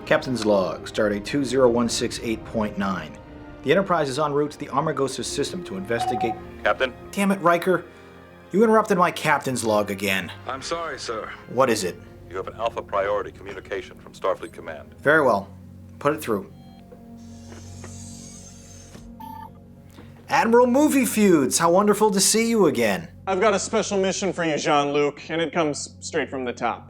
Captain's log, stardate 20168.9. The Enterprise is en route to the Armagosa system to investigate... Captain? Damn it, Riker. You interrupted my captain's log again. I'm sorry, sir. What is it? You have an alpha priority communication from Starfleet Command. Very well. Put it through. Admiral Movie Feuds, how wonderful to see you again. I've got a special mission for you, Jean-Luc, and it comes straight from the top.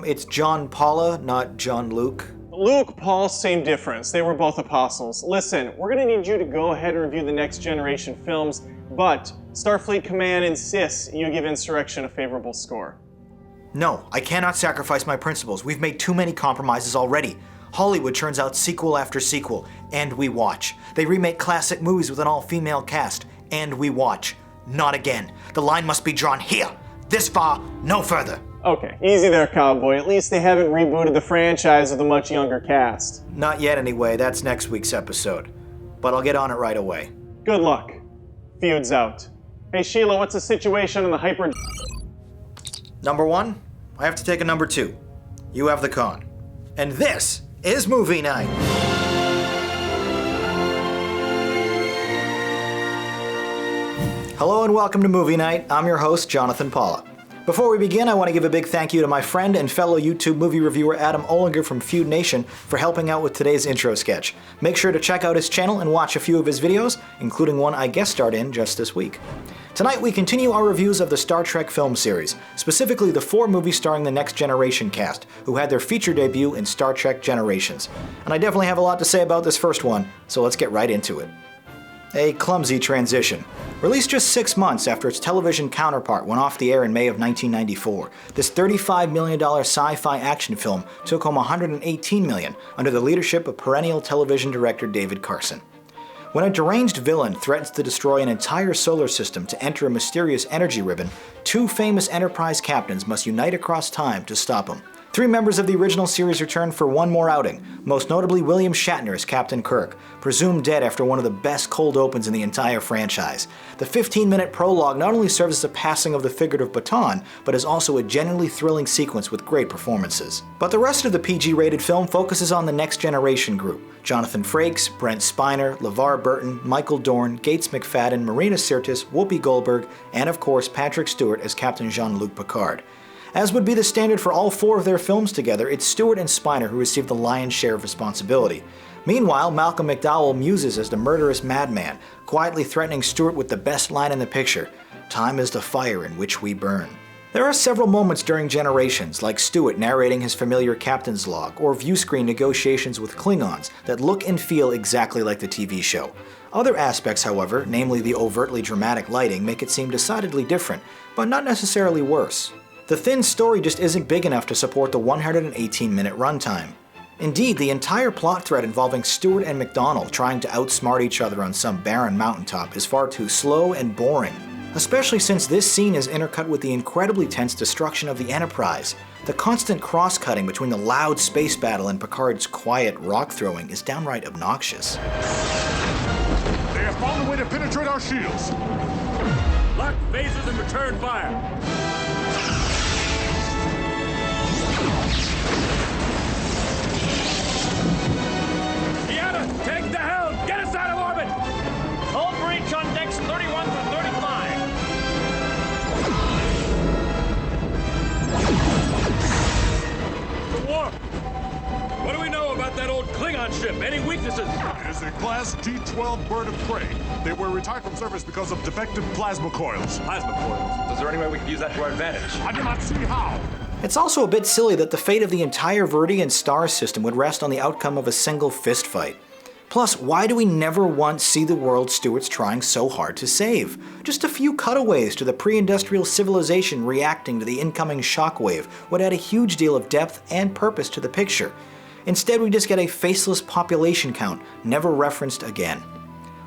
It's John Paula, not John Luke. Luke, Paul, same difference. They were both apostles. Listen, we're gonna need you to go ahead and review the Next Generation films, but Starfleet Command insists you give Insurrection a favorable score. No, I cannot sacrifice my principles. We've made too many compromises already. Hollywood churns out sequel after sequel, and we watch. They remake classic movies with an all-female cast, and we watch. Not again. The line must be drawn here. This far, no further. Okay, easy there, cowboy. At least they haven't rebooted the franchise with a much younger cast. Not yet anyway, that's next week's episode. But I'll get on it right away. Good luck. Feuds out. Hey Sheila, what's the situation in the hyper... Number 1, I have to take a number 2. You have the con. And this is Movie Night. Hello and welcome to Movie Night. I'm your host, Jonathan Paula. Before we begin, I want to give a big thank you to my friend and fellow YouTube movie reviewer Adam Olinger from Feud Nation for helping out with today's intro sketch. Make sure to check out his channel and watch a few of his videos, including one I guest starred in just this week. Tonight we continue our reviews of the Star Trek film series, specifically the 4 movies starring the Next Generation cast, who had their feature debut in Star Trek Generations. And I definitely have a lot to say about this first one, so let's get right into it. A clumsy transition. Released just 6 months after its television counterpart went off the air in May of 1994, this $35 million sci-fi action film took home $118 million under the leadership of perennial television director David Carson. When a deranged villain threatens to destroy an entire solar system to enter a mysterious energy ribbon, 2 famous Enterprise captains must unite across time to stop him. 3 members of the original series return for one more outing, most notably William Shatner as Captain Kirk, presumed dead after one of the best cold opens in the entire franchise. The 15-minute prologue not only serves as a passing of the figurative baton, but is also a genuinely thrilling sequence with great performances. But the rest of the PG-rated film focuses on the Next Generation group: Jonathan Frakes, Brent Spiner, LeVar Burton, Michael Dorn, Gates McFadden, Marina Sirtis, Whoopi Goldberg, and of course Patrick Stewart as Captain Jean-Luc Picard. As would be the standard for all 4 of their films together, it's Stewart and Spiner who received the lion's share of responsibility. Meanwhile, Malcolm McDowell muses as the murderous madman, quietly threatening Stewart with the best line in the picture: "Time is the fire in which we burn." There are several moments during Generations, like Stewart narrating his familiar captain's log, or view-screen negotiations with Klingons, that look and feel exactly like the TV show. Other aspects, however, namely the overtly dramatic lighting, make it seem decidedly different, but not necessarily worse. The thin story just isn't big enough to support the 118-minute runtime. Indeed, the entire plot thread involving Stewart and McDonnell trying to outsmart each other on some barren mountaintop is far too slow and boring, especially since this scene is intercut with the incredibly tense destruction of the Enterprise. The constant cross-cutting between the loud space battle and Picard's quiet rock-throwing is downright obnoxious. They have found a way to penetrate our shields. Lock phasers and return fire. Take the helm! Get us out of orbit! Hull breach on decks 31 through 35. The warp! What do we know about that old Klingon ship? Any weaknesses? It is a Class D-12 bird of prey. They were retired from service because of defective plasma coils. Plasma coils. Is there any way we can use that to our advantage? I do not see how. It's also a bit silly that the fate of the entire Verdian star system would rest on the outcome of a single fistfight. Plus, why do we never once see the world Stewart's trying so hard to save? Just a few cutaways to the pre-industrial civilization reacting to the incoming shockwave would add a huge deal of depth and purpose to the picture. Instead, we just get a faceless population count, never referenced again.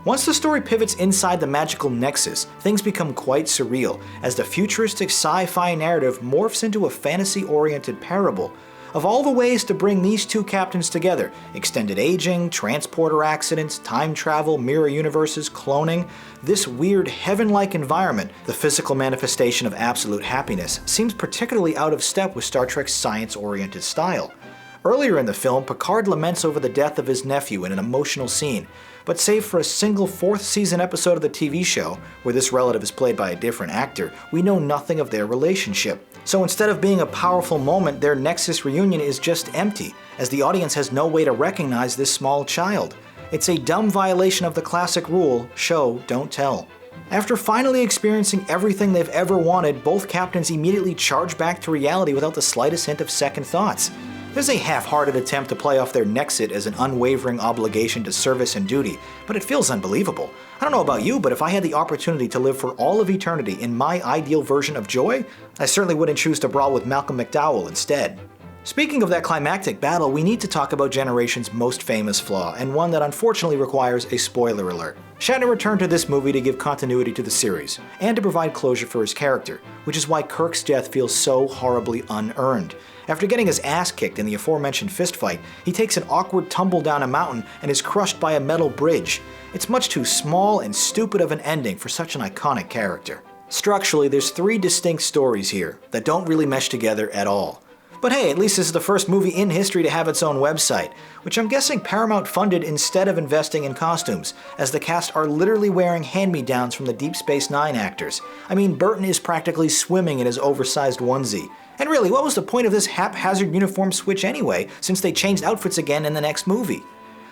Once the story pivots inside the magical nexus, things become quite surreal, as the futuristic sci-fi narrative morphs into a fantasy-oriented parable. Of all the ways to bring these 2 captains together, extended aging, transporter accidents, time travel, mirror universes, cloning, this weird heaven-like environment, the physical manifestation of absolute happiness, seems particularly out of step with Star Trek's science-oriented style. Earlier in the film, Picard laments over the death of his nephew in an emotional scene, but save for a single fourth season episode of the TV show, where this relative is played by a different actor, we know nothing of their relationship. So instead of being a powerful moment, their Nexus reunion is just empty, as the audience has no way to recognize this small child. It's a dumb violation of the classic rule, show, don't tell. After finally experiencing everything they've ever wanted, both captains immediately charge back to reality without the slightest hint of second thoughts. There's a half-hearted attempt to play off their Nexit as an unwavering obligation to service and duty, but it feels unbelievable. I don't know about you, but if I had the opportunity to live for all of eternity in my ideal version of joy, I certainly wouldn't choose to brawl with Malcolm McDowell instead. Speaking of that climactic battle, we need to talk about Generation's most famous flaw, and one that unfortunately requires a spoiler alert. Shatner returned to this movie to give continuity to the series, and to provide closure for his character, which is why Kirk's death feels so horribly unearned. After getting his ass kicked in the aforementioned fistfight, he takes an awkward tumble down a mountain and is crushed by a metal bridge. It's much too small and stupid of an ending for such an iconic character. Structurally, there's three distinct stories here that don't really mesh together at all. But hey, at least this is the first movie in history to have its own website, which I'm guessing Paramount funded instead of investing in costumes, as the cast are literally wearing hand-me-downs from the Deep Space Nine actors. I mean, Burton is practically swimming in his oversized onesie. And really, what was the point of this haphazard uniform switch anyway, since they changed outfits again in the next movie?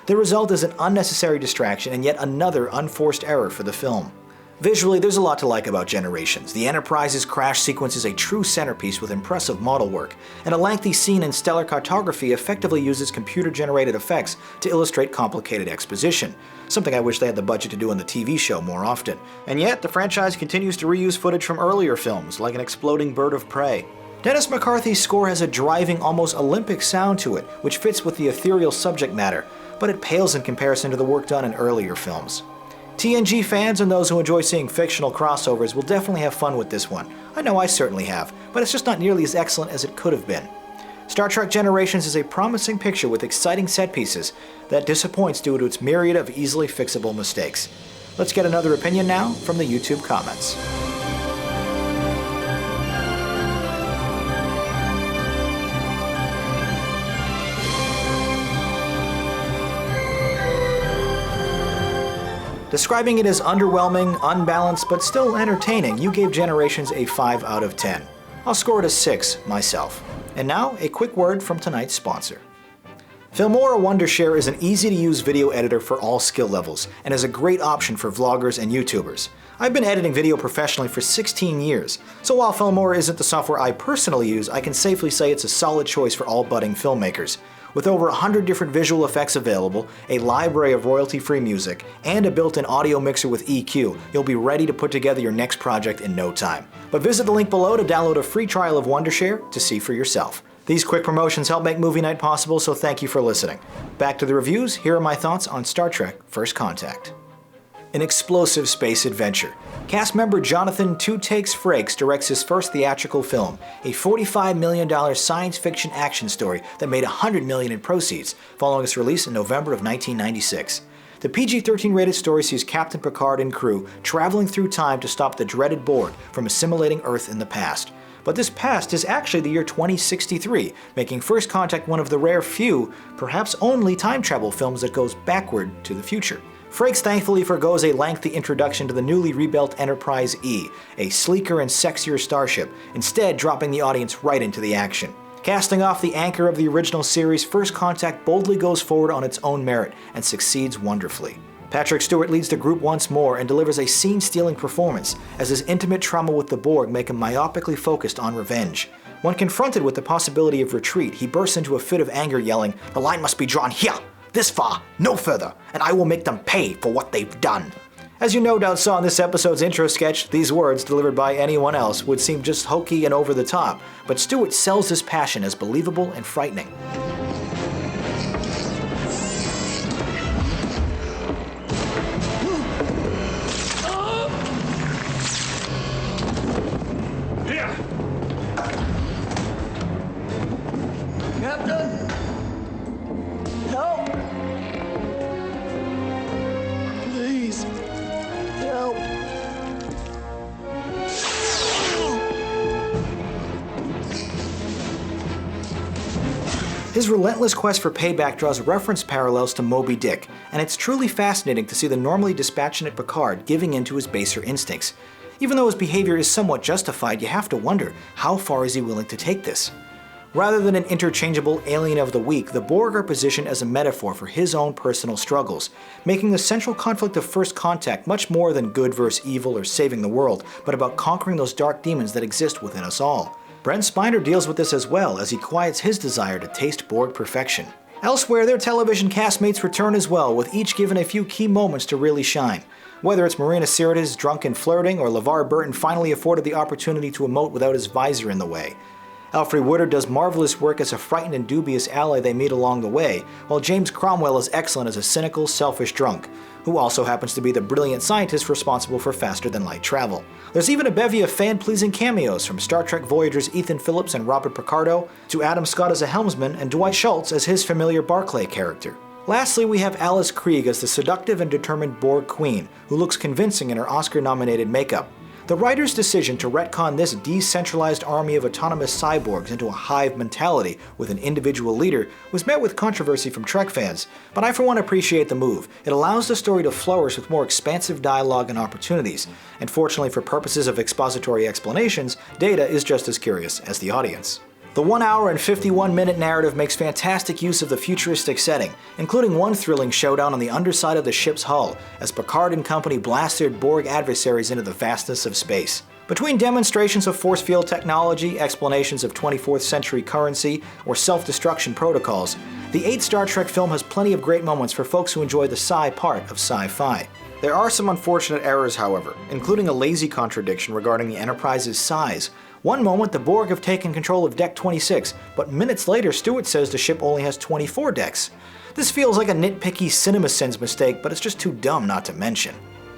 The result is an unnecessary distraction and yet another unforced error for the film. Visually, there's a lot to like about Generations. The Enterprise's crash sequence is a true centerpiece with impressive model work, and a lengthy scene in stellar cartography effectively uses computer-generated effects to illustrate complicated exposition, something I wish they had the budget to do in the TV show more often. And yet, the franchise continues to reuse footage from earlier films, like an exploding bird of prey. Dennis McCarthy's score has a driving, almost Olympic sound to it, which fits with the ethereal subject matter, but it pales in comparison to the work done in earlier films. TNG fans and those who enjoy seeing fictional crossovers will definitely have fun with this one. I know I certainly have, but it's just not nearly as excellent as it could have been. Star Trek Generations is a promising picture with exciting set pieces that disappoints due to its myriad of easily fixable mistakes. Let's get another opinion now from the YouTube comments. Describing it as underwhelming, unbalanced, but still entertaining, you gave Generations a 5 out of 10. I'll score it a 6 myself. And now, a quick word from tonight's sponsor. Filmora Wondershare is an easy-to-use video editor for all skill levels, and is a great option for vloggers and YouTubers. I've been editing video professionally for 16 years, so while Filmora isn't the software I personally use, I can safely say it's a solid choice for all budding filmmakers. With over 100 different visual effects available, a library of royalty-free music, and a built-in audio mixer with EQ, you'll be ready to put together your next project in no time. But visit the link below to download a free trial of Wondershare to see for yourself. These quick promotions help make movie night possible, so thank you for listening. Back to the reviews, here are my thoughts on Star Trek First Contact. An explosive space adventure. Cast member Jonathan Two Takes Frakes directs his first theatrical film, a $45 million science fiction action story that made $100 million in proceeds, following its release in November of 1996. The PG-13 rated story sees Captain Picard and crew traveling through time to stop the dreaded Borg from assimilating Earth in the past. But this past is actually the year 2063, making First Contact one of the rare few, perhaps only, time travel films that goes backward to the future. Frakes thankfully forgoes a lengthy introduction to the newly rebuilt Enterprise E, a sleeker and sexier starship, instead dropping the audience right into the action. Casting off the anchor of the original series, First Contact boldly goes forward on its own merit and succeeds wonderfully. Patrick Stewart leads the group once more and delivers a scene-stealing performance, as his intimate trauma with the Borg make him myopically focused on revenge. When confronted with the possibility of retreat, he bursts into a fit of anger, yelling, "The line must be drawn here! This far, no further, and I will make them pay for what they've done." As you no doubt saw in this episode's intro sketch, these words, delivered by anyone else, would seem just hokey and over the top, but Stewart sells his passion as believable and frightening. Here! Captain! Help! Please, help! His relentless quest for payback draws reference parallels to Moby Dick, and it's truly fascinating to see the normally dispassionate Picard giving in to his baser instincts. Even though his behavior is somewhat justified, you have to wonder, how far is he willing to take this? Rather than an interchangeable alien of the week, the Borg are positioned as a metaphor for his own personal struggles, making the central conflict of First Contact much more than good versus evil or saving the world, but about conquering those dark demons that exist within us all. Brent Spiner deals with this as well as he quiets his desire to taste Borg perfection. Elsewhere, their television castmates return as well, with each given a few key moments to really shine. Whether it's Marina Sirtis' drunken flirting or LeVar Burton finally afforded the opportunity to emote without his visor in the way. Alfre Woodard does marvelous work as a frightened and dubious ally they meet along the way, while James Cromwell is excellent as a cynical, selfish drunk, who also happens to be the brilliant scientist responsible for faster-than-light travel. There's even a bevy of fan-pleasing cameos from Star Trek Voyager's Ethan Phillips and Robert Picardo, to Adam Scott as a helmsman and Dwight Schultz as his familiar Barclay character. Lastly, we have Alice Krige as the seductive and determined Borg Queen, who looks convincing in her Oscar-nominated makeup. The writer's decision to retcon this decentralized army of autonomous cyborgs into a hive mentality with an individual leader was met with controversy from Trek fans, but I for one appreciate the move. It allows the story to flourish with more expansive dialogue and opportunities, and fortunately for purposes of expository explanations, Data is just as curious as the audience. The 1 hour and 51-minute narrative makes fantastic use of the futuristic setting, including one thrilling showdown on the underside of the ship's hull, as Picard and company blast their Borg adversaries into the vastness of space. Between demonstrations of force field technology, explanations of 24th century currency, or self-destruction protocols, the 8th Star Trek film has plenty of great moments for folks who enjoy the sci part of sci-fi. There are some unfortunate errors, however, including a lazy contradiction regarding the Enterprise's size. One moment, the Borg have taken control of Deck 26, but minutes later, Stewart says the ship only has 24 decks. This feels like a nitpicky CinemaSins mistake, but it's just too dumb not to mention.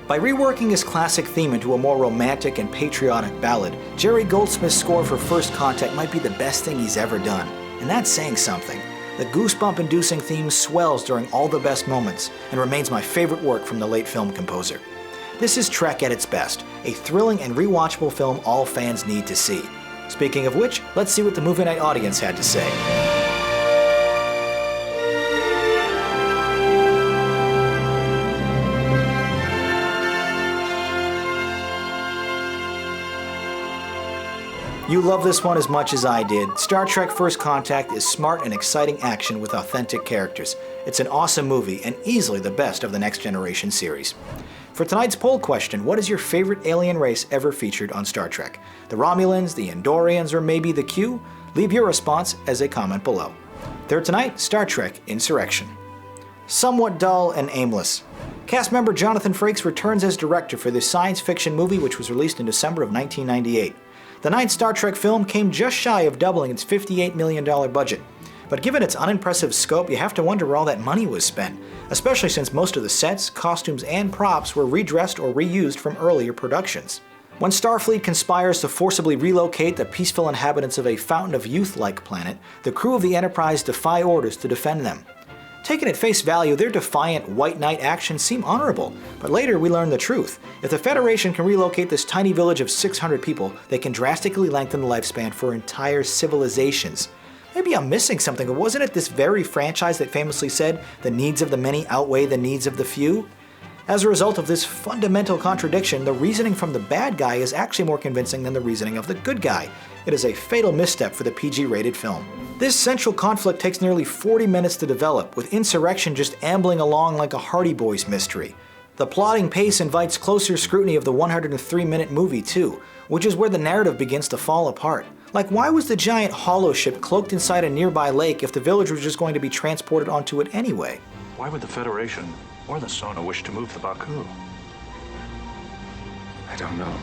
By reworking his classic theme into a more romantic and patriotic ballad, Jerry Goldsmith's score for First Contact might be the best thing he's ever done, and that's saying something. The goosebump-inducing theme swells during all the best moments, and remains my favorite work from the late film composer. This is Trek at its best, a thrilling and rewatchable film all fans need to see. Speaking of which, let's see what the movie night audience had to say. You love this one as much as I did. Star Trek First Contact is smart and exciting action with authentic characters. It's an awesome movie and easily the best of the Next Generation series. For tonight's poll question, what is your favorite alien race ever featured on Star Trek? The Romulans, the Andorians, or maybe the Q? Leave your response as a comment below. Third tonight, Star Trek Insurrection. Somewhat dull and aimless. Cast member Jonathan Frakes returns as director for this science fiction movie which was released in December of 1998. The ninth Star Trek film came just shy of doubling its $58 million budget. But given its unimpressive scope, you have to wonder where all that money was spent, especially since most of the sets, costumes, and props were redressed or reused from earlier productions. When Starfleet conspires to forcibly relocate the peaceful inhabitants of a Fountain of Youth-like planet, the crew of the Enterprise defy orders to defend them. Taken at face value, their defiant White Knight actions seem honorable, but later we learn the truth. If the Federation can relocate this tiny village of 600 people, they can drastically lengthen the lifespan for entire civilizations. Maybe I'm missing something, but wasn't it this very franchise that famously said, the needs of the many outweigh the needs of the few? As a result of this fundamental contradiction, the reasoning from the bad guy is actually more convincing than the reasoning of the good guy. It is a fatal misstep for the PG-rated film. This central conflict takes nearly 40 minutes to develop, with Insurrection just ambling along like a Hardy Boys mystery. The plotting pace invites closer scrutiny of the 103-minute movie too, which is where the narrative begins to fall apart. Like, why was the giant hollow ship cloaked inside a nearby lake if the village was just going to be transported onto it anyway? Why would the Federation or the Sona wish to move the Baku? I don't know.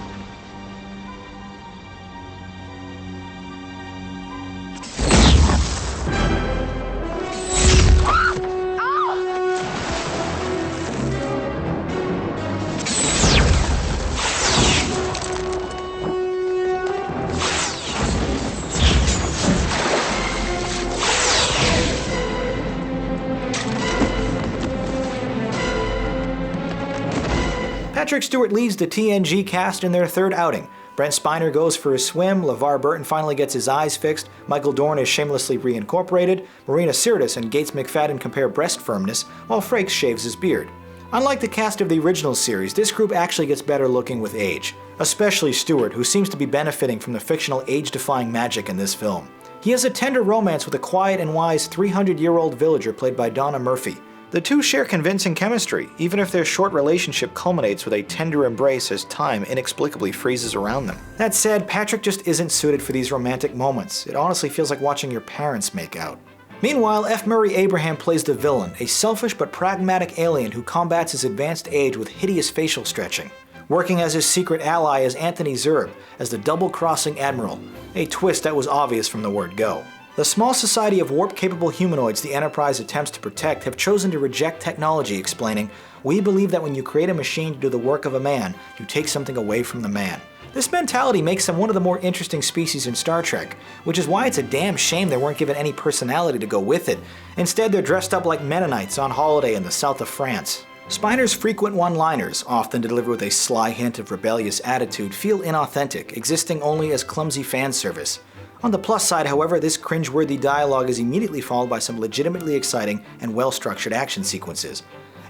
Patrick Stewart leads the TNG cast in their third outing. Brent Spiner goes for a swim, LeVar Burton finally gets his eyes fixed, Michael Dorn is shamelessly reincorporated, Marina Sirtis and Gates McFadden compare breast firmness, while Frakes shaves his beard. Unlike the cast of the original series, this group actually gets better looking with age, especially Stewart, who seems to be benefiting from the fictional age-defying magic in this film. He has a tender romance with a quiet and wise 300-year-old villager played by Donna Murphy. The two share convincing chemistry, even if their short relationship culminates with a tender embrace as time inexplicably freezes around them. That said, Patrick just isn't suited for these romantic moments. It honestly feels like watching your parents make out. Meanwhile, F. Murray Abraham plays the villain, a selfish but pragmatic alien who combats his advanced age with hideous facial stretching. Working as his secret ally is Anthony Zerbe as the double-crossing admiral, a twist that was obvious from the word go. The small society of warp-capable humanoids the Enterprise attempts to protect have chosen to reject technology, explaining, "We believe that when you create a machine to do the work of a man, you take something away from the man." This mentality makes them one of the more interesting species in Star Trek, which is why it's a damn shame they weren't given any personality to go with it. Instead, they're dressed up like Mennonites on holiday in the south of France. Spiner's frequent one-liners, often delivered with a sly hint of rebellious attitude, feel inauthentic, existing only as clumsy fan service. On the plus side, however, this cringeworthy dialogue is immediately followed by some legitimately exciting and well-structured action sequences.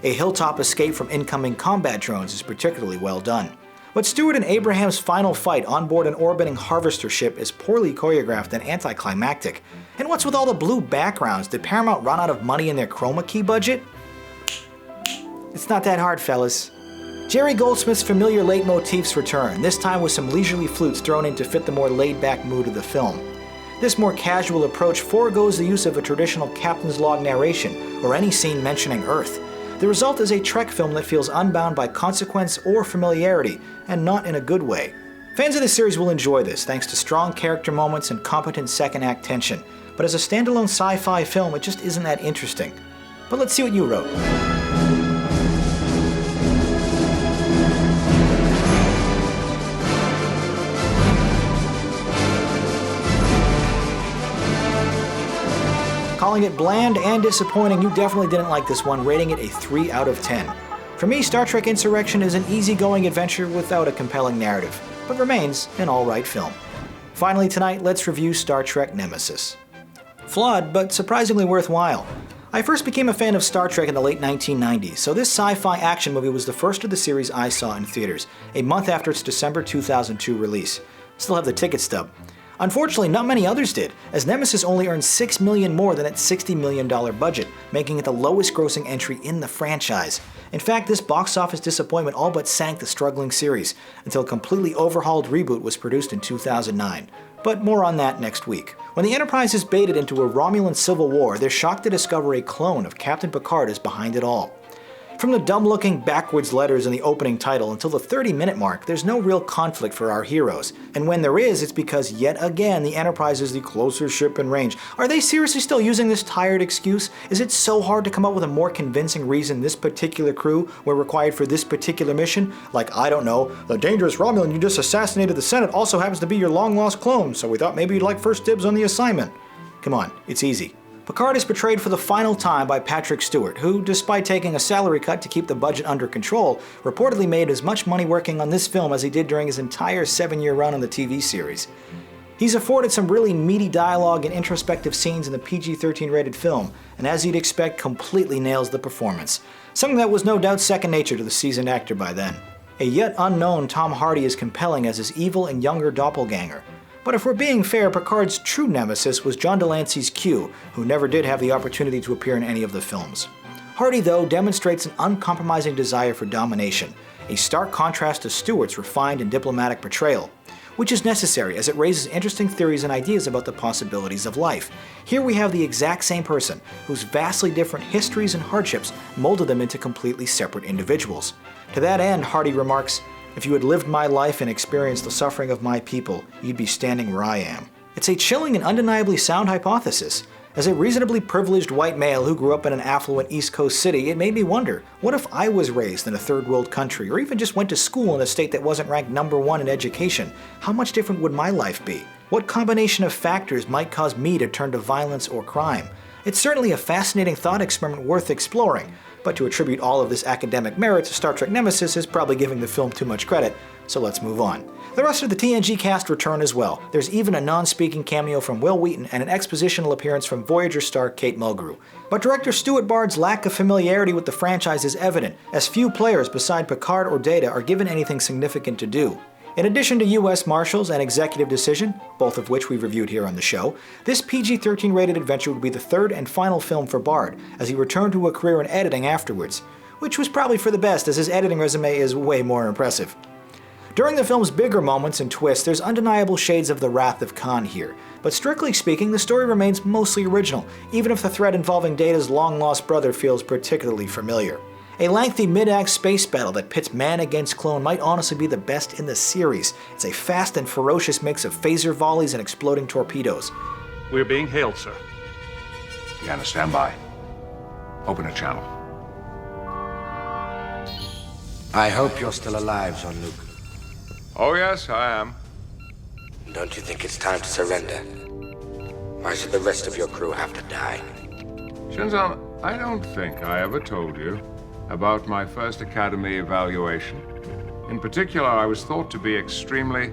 A hilltop escape from incoming combat drones is particularly well done. But Stewart and Abraham's final fight on board an orbiting harvester ship is poorly choreographed and anticlimactic. And what's with all the blue backgrounds? Did Paramount run out of money in their chroma key budget? It's not that hard, fellas. Jerry Goldsmith's familiar leitmotifs return, this time with some leisurely flutes thrown in to fit the more laid-back mood of the film. This more casual approach foregoes the use of a traditional captain's log narration or any scene mentioning Earth. The result is a Trek film that feels unbound by consequence or familiarity, and not in a good way. Fans of the series will enjoy this thanks to strong character moments and competent second-act tension, but as a standalone sci-fi film, it just isn't that interesting. But let's see what you wrote. Calling it bland and disappointing, you definitely didn't like this one, rating it a 3 out of 10. For me, Star Trek Insurrection is an easygoing adventure without a compelling narrative, but remains an alright film. Finally tonight, let's review Star Trek Nemesis. Flawed, but surprisingly worthwhile. I first became a fan of Star Trek in the late 1990s, so this sci-fi action movie was the first of the series I saw in theaters, a month after its December 2002 release. Still have the ticket stub. Unfortunately, not many others did, as Nemesis only earned $6 million more than its $60 million budget, making it the lowest grossing entry in the franchise. In fact, this box office disappointment all but sank the struggling series, until a completely overhauled reboot was produced in 2009. But more on that next week. When the Enterprise is baited into a Romulan civil war, they're shocked to discover a clone of Captain Picard is behind it all. From the dumb-looking backwards letters in the opening title until the 30-minute mark, there's no real conflict for our heroes. And when there is, it's because yet again the Enterprise is the closer ship in range. Are they seriously still using this tired excuse? Is it so hard to come up with a more convincing reason this particular crew were required for this particular mission? Like, I don't know, the dangerous Romulan you just assassinated the Senate also happens to be your long-lost clone, so we thought maybe you'd like first dibs on the assignment. Come on, it's easy. Picard is portrayed for the final time by Patrick Stewart, who, despite taking a salary cut to keep the budget under control, reportedly made as much money working on this film as he did during his entire 7-year run on the TV series. He's afforded some really meaty dialogue and introspective scenes in the PG-13 rated film, and as you'd expect, completely nails the performance, something that was no doubt second nature to the seasoned actor by then. A yet unknown Tom Hardy is compelling as his evil and younger doppelganger. But if we're being fair, Picard's true nemesis was John Delancey's Q, who never did have the opportunity to appear in any of the films. Hardy, though, demonstrates an uncompromising desire for domination, a stark contrast to Stewart's refined and diplomatic portrayal, which is necessary as it raises interesting theories and ideas about the possibilities of life. Here we have the exact same person, whose vastly different histories and hardships molded them into completely separate individuals. To that end, Hardy remarks, "If you had lived my life and experienced the suffering of my people, you'd be standing where I am." It's a chilling and undeniably sound hypothesis. As a reasonably privileged white male who grew up in an affluent East Coast city, it made me wonder, what if I was raised in a third world country, or even just went to school in a state that wasn't ranked #1 in education? How much different would my life be? What combination of factors might cause me to turn to violence or crime? It's certainly a fascinating thought experiment worth exploring, but to attribute all of this academic merit to Star Trek Nemesis is probably giving the film too much credit, So let's move on. The rest of the TNG cast return as well. There's even a non-speaking cameo from Wil Wheaton and an expositional appearance from Voyager star Kate Mulgrew. But director Stuart Bard's lack of familiarity with the franchise is evident, as few players beside Picard or Data are given anything significant to do. In addition to U.S. Marshals and Executive Decision, both of which we've reviewed here on the show, this PG-13 rated adventure would be the third and final film for Bard, as he returned to a career in editing afterwards, which was probably for the best, as his editing resume is way more impressive. During the film's bigger moments and twists, there's undeniable shades of the Wrath of Khan here, but strictly speaking, the story remains mostly original, even if the thread involving Data's long-lost brother feels particularly familiar. A lengthy mid-act space battle that pits man against clone might honestly be the best in the series. It's a fast and ferocious mix of phaser volleys and exploding torpedoes. We're being hailed, sir. Deanna, stand by. Open a channel. I hope you're still alive, Jean-Luc. Oh, yes, I am. Don't you think it's time to surrender? Why should the rest of your crew have to die? Shinzan, I don't think I ever told you about my first Academy evaluation. In particular, I was thought to be extremely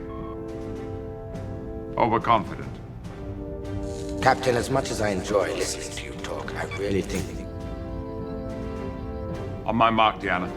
overconfident. Captain, as much as I enjoy listening to you talk, I really think... On my mark, Deanna.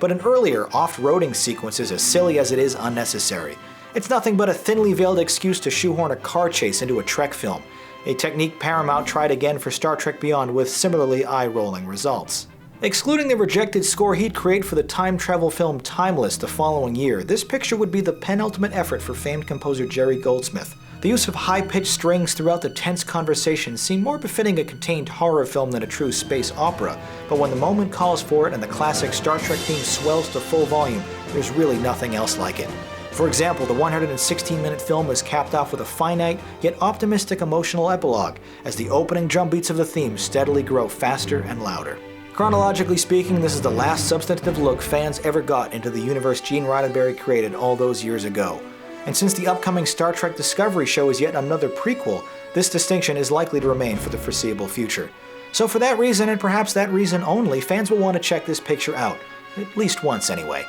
But an earlier, off-roading sequence is as silly as it is unnecessary. It's nothing but a thinly veiled excuse to shoehorn a car chase into a Trek film, a technique Paramount tried again for Star Trek Beyond with similarly eye-rolling results. Excluding the rejected score he'd create for the time travel film Timeless the following year, this picture would be the penultimate effort for famed composer Jerry Goldsmith. The use of high-pitched strings throughout the tense conversations seem more befitting a contained horror film than a true space opera, but when the moment calls for it and the classic Star Trek theme swells to full volume, there's really nothing else like it. For example, the 116-minute film is capped off with a finite, yet optimistic emotional epilogue, as the opening drum beats of the theme steadily grow faster and louder. Chronologically speaking, this is the last substantive look fans ever got into the universe Gene Roddenberry created all those years ago. And since the upcoming Star Trek Discovery show is yet another prequel, this distinction is likely to remain for the foreseeable future. So for that reason, and perhaps that reason only, fans will want to check this picture out. At least once anyway.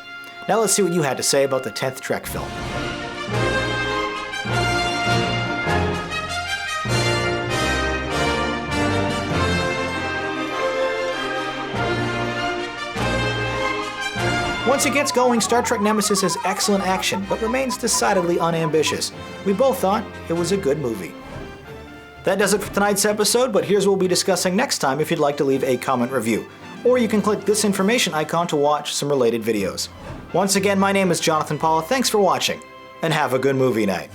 Now let's see what you had to say about the 10th Trek film. Once it gets going, Star Trek Nemesis has excellent action, but remains decidedly unambitious. We both thought it was a good movie. That does it for tonight's episode, but here's what we'll be discussing next time if you'd like to leave a comment review. Or you can click this information icon to watch some related videos. Once again, my name is Jonathan Paula. Thanks for watching, and have a good movie night.